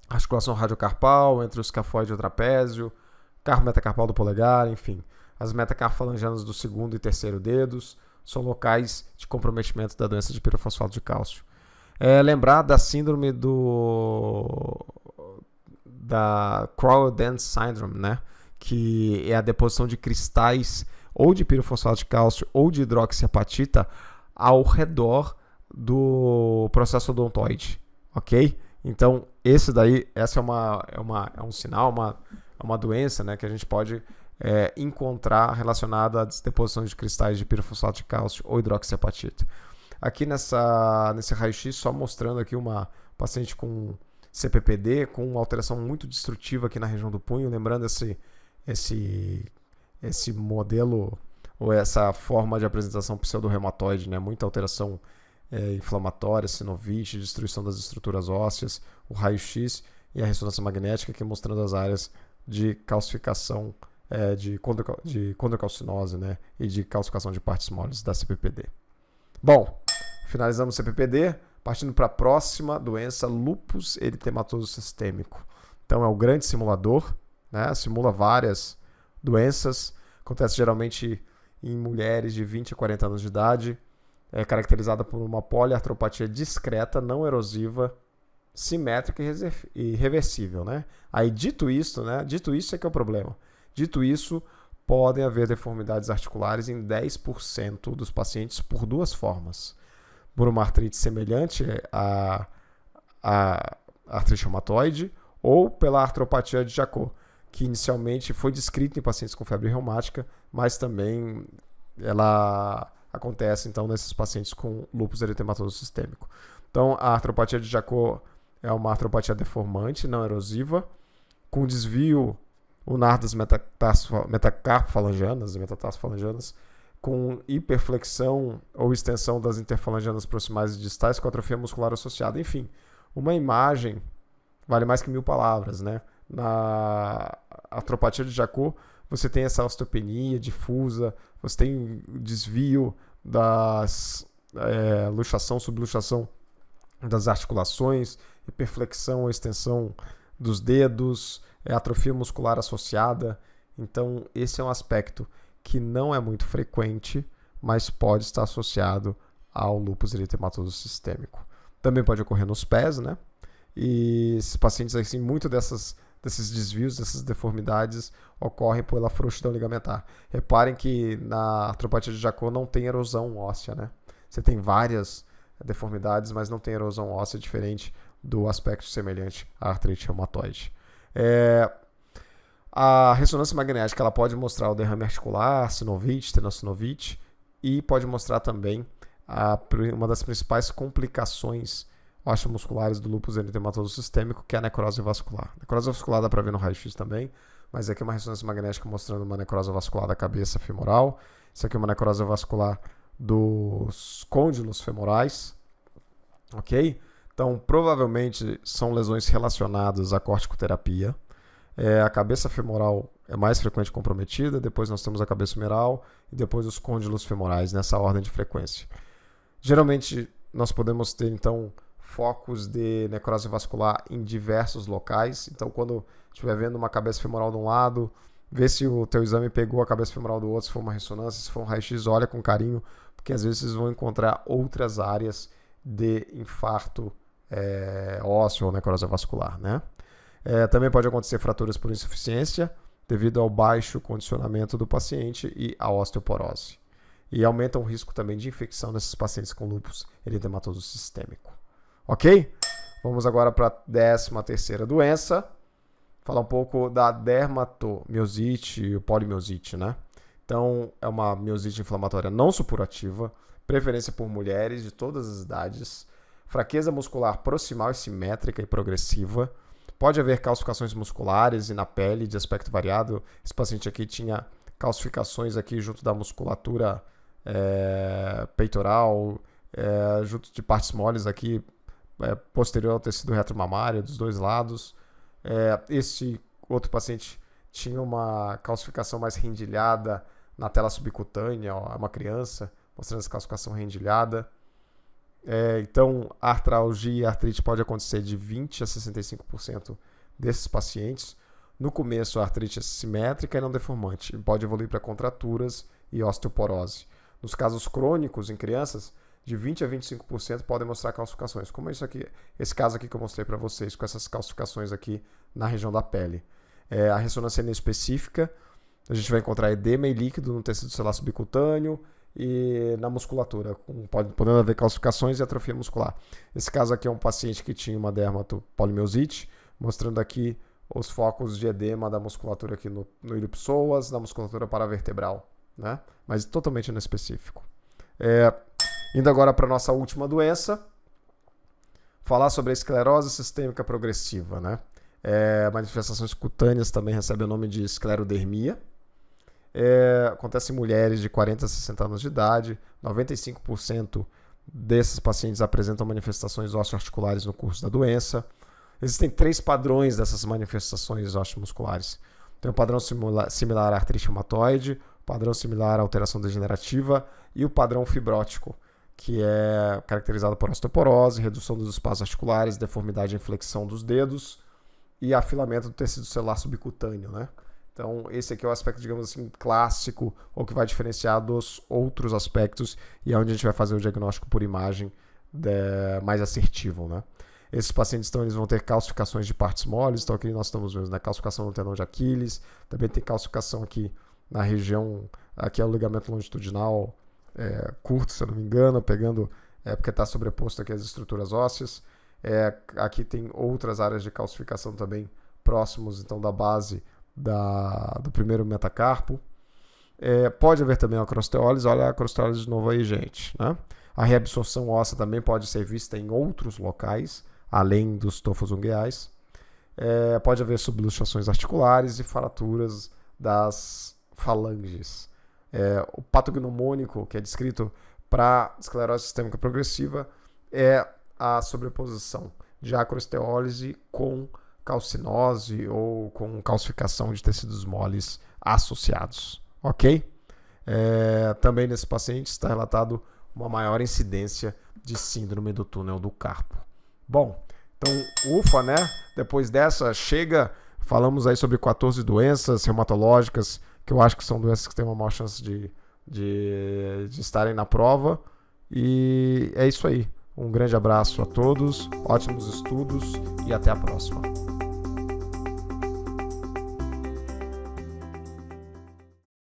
A: articulação radiocarpal entre o escafoide e o trapézio, carpo metacarpal do polegar, enfim. As metacarfalangianas do segundo e terceiro dedos são locais de comprometimento da doença de pirofosfato de cálcio. Lembrar da síndrome da Crowell-Dance Syndrome, né? Que é a deposição de cristais ou de pirofosfato de cálcio ou de hidroxiapatita ao redor do processo odontoide, ok? Então, essa é um sinal, uma doença, né, que a gente pode encontrar relacionada às deposições de cristais de pirofosfato de cálcio ou hidroxiapatita. Aqui nesse raio-x, só mostrando aqui uma paciente com CPPD, com uma alteração muito destrutiva aqui na região do punho, lembrando esse modelo ou essa forma de apresentação pseudo-reumatoide, né? Muita alteração inflamatória, sinovite, destruição das estruturas ósseas, o raio-x e a ressonância magnética aqui mostrando as áreas de calcificação, de condrocalcinose, né? E de calcificação de partes moles da CPPD. Bom, finalizamos o CPPD, partindo para a próxima doença, lúpus eritematoso sistêmico. Então é o grande simulador, né? Simula várias doenças, acontece geralmente em mulheres de 20 a 40 anos de idade, é caracterizada por uma poliartropatia discreta, não erosiva, simétrica e reversível, né? Aí, dito isso é que é o problema. Dito isso, podem haver deformidades articulares em 10% dos pacientes por duas formas. Por uma artrite semelhante à artrite reumatoide ou pela artropatia de Charcot, que inicialmente foi descrita em pacientes com febre reumática, mas também ela acontece então nesses pacientes com lúpus eritematoso sistêmico. Então, a artropatia de Charcot é uma artropatia deformante, não erosiva, com desvio unar das metatarsofalangianas, com hiperflexão ou extensão das interfalangianas proximais e distais com atrofia muscular associada. Enfim, uma imagem vale mais que 1000 palavras, né? Na artropatia de Charcot, você tem essa osteopenia difusa, você tem desvio das luxação, subluxação das articulações, hiperflexão ou extensão dos dedos, atrofia muscular associada. Então, esse é um aspecto que não é muito frequente, mas pode estar associado ao lúpus eritematoso sistêmico. Também pode ocorrer nos pés, né? E esses pacientes, assim, muito desses desvios, dessas deformidades, ocorrem pela frouxidão ligamentar. Reparem que na artropatia de Charcot não tem erosão óssea, né? Você tem várias deformidades, mas não tem erosão óssea, diferente do aspecto semelhante à artrite reumatoide. A ressonância magnética ela pode mostrar o derrame articular, sinovite, tenossinovite, e pode mostrar também uma das principais complicações osteomusculares do lúpus eritematoso sistêmico, que é a necrose vascular. A necrose vascular dá para ver no raio-x também, mas aqui é uma ressonância magnética mostrando uma necrose vascular da cabeça femoral. Isso aqui é uma necrose vascular dos côndilos femorais, ok? Então, provavelmente são lesões relacionadas à corticoterapia. A cabeça femoral é mais frequente comprometida, depois nós temos a cabeça humeral e depois os côndilos femorais, nessa ordem de frequência. Geralmente, nós podemos ter, então, focos de necrose vascular em diversos locais. Então, quando estiver vendo uma cabeça femoral de um lado, vê se o teu exame pegou a cabeça femoral do outro, se for uma ressonância, se for um raio-x, olha com carinho, porque às vezes vocês vão encontrar outras áreas de infarto ósseo ou necrose vascular, né? Também pode acontecer fraturas por insuficiência devido ao baixo condicionamento do paciente e à osteoporose. E aumenta o risco também de infecção nesses pacientes com lúpus eritematoso sistêmico. Ok? Vamos agora para a 13ª doença. Falar um pouco da dermatomiosite e polimiosite, né? Então, é uma miosite inflamatória não supurativa, preferência por mulheres de todas as idades, fraqueza muscular proximal e simétrica e progressiva. Pode haver calcificações musculares e na pele de aspecto variado. Esse paciente aqui tinha calcificações aqui junto da musculatura peitoral, junto de partes moles aqui, posterior ao tecido retromamário dos dois lados. Esse outro paciente tinha uma calcificação mais rendilhada na tela subcutânea, uma criança, mostrando essa calcificação rendilhada. Então, a artralgia e a artrite pode acontecer de 20% a 65% desses pacientes. No começo, a artrite é simétrica e não deformante. Pode evoluir para contraturas e osteoporose. Nos casos crônicos, em crianças, de 20% a 25% podem mostrar calcificações. Como esse caso aqui que eu mostrei para vocês, com essas calcificações aqui na região da pele. A ressonância inespecífica, a gente vai encontrar edema e líquido no tecido celular subcutâneo e na musculatura, podendo haver calcificações e atrofia muscular. Esse caso aqui é um paciente que tinha uma dermatopolimiosite, mostrando aqui os focos de edema da musculatura aqui no ilipsoas, na musculatura paravertebral, né? Mas totalmente inespecífico. Indo agora para a nossa última doença, falar sobre a esclerose sistêmica progressiva, né? Manifestações cutâneas também recebem o nome de esclerodermia. Acontece em mulheres de 40 a 60 anos de idade. 95% desses pacientes apresentam manifestações osteoarticulares no curso da doença. Existem 3 padrões dessas manifestações osteomusculares. Tem o padrão similar à artrite reumatoide, o padrão similar à alteração degenerativa e o padrão fibrótico, que é caracterizado por osteoporose, redução dos espaços articulares, deformidade e inflexão dos dedos e afilamento do tecido celular subcutâneo, né? Então, esse aqui é o aspecto, digamos assim, clássico, ou que vai diferenciar dos outros aspectos e é onde a gente vai fazer o diagnóstico por imagem mais assertivo, né? Esses pacientes, então, eles vão ter calcificações de partes moles, então aqui nós estamos vendo, né, calcificação no tendão de Aquiles, também tem calcificação aqui na região, aqui é o ligamento longitudinal curto, se eu não me engano, porque está sobreposto aqui as estruturas ósseas. Aqui tem outras áreas de calcificação também próximos, então, da base do primeiro metacarpo. Pode haver também a acrosteólise, olha a acrosteólise de novo aí, gente, né? A reabsorção óssea também pode ser vista em outros locais, além dos tofos ungueais. Pode haver subluxações articulares e fraturas das falanges. O patognomônico, que é descrito para esclerose sistêmica progressiva, é a sobreposição de acrosteólise com calcinose ou com calcificação de tecidos moles associados, ok? Também nesse paciente está relatado uma maior incidência de síndrome do túnel do carpo. Bom, então, ufa, né? Depois dessa, chega, falamos aí sobre 14 doenças reumatológicas, que eu acho que são doenças que têm uma maior chance de estarem na prova. E é isso aí. Um grande abraço a todos, ótimos estudos e até a próxima.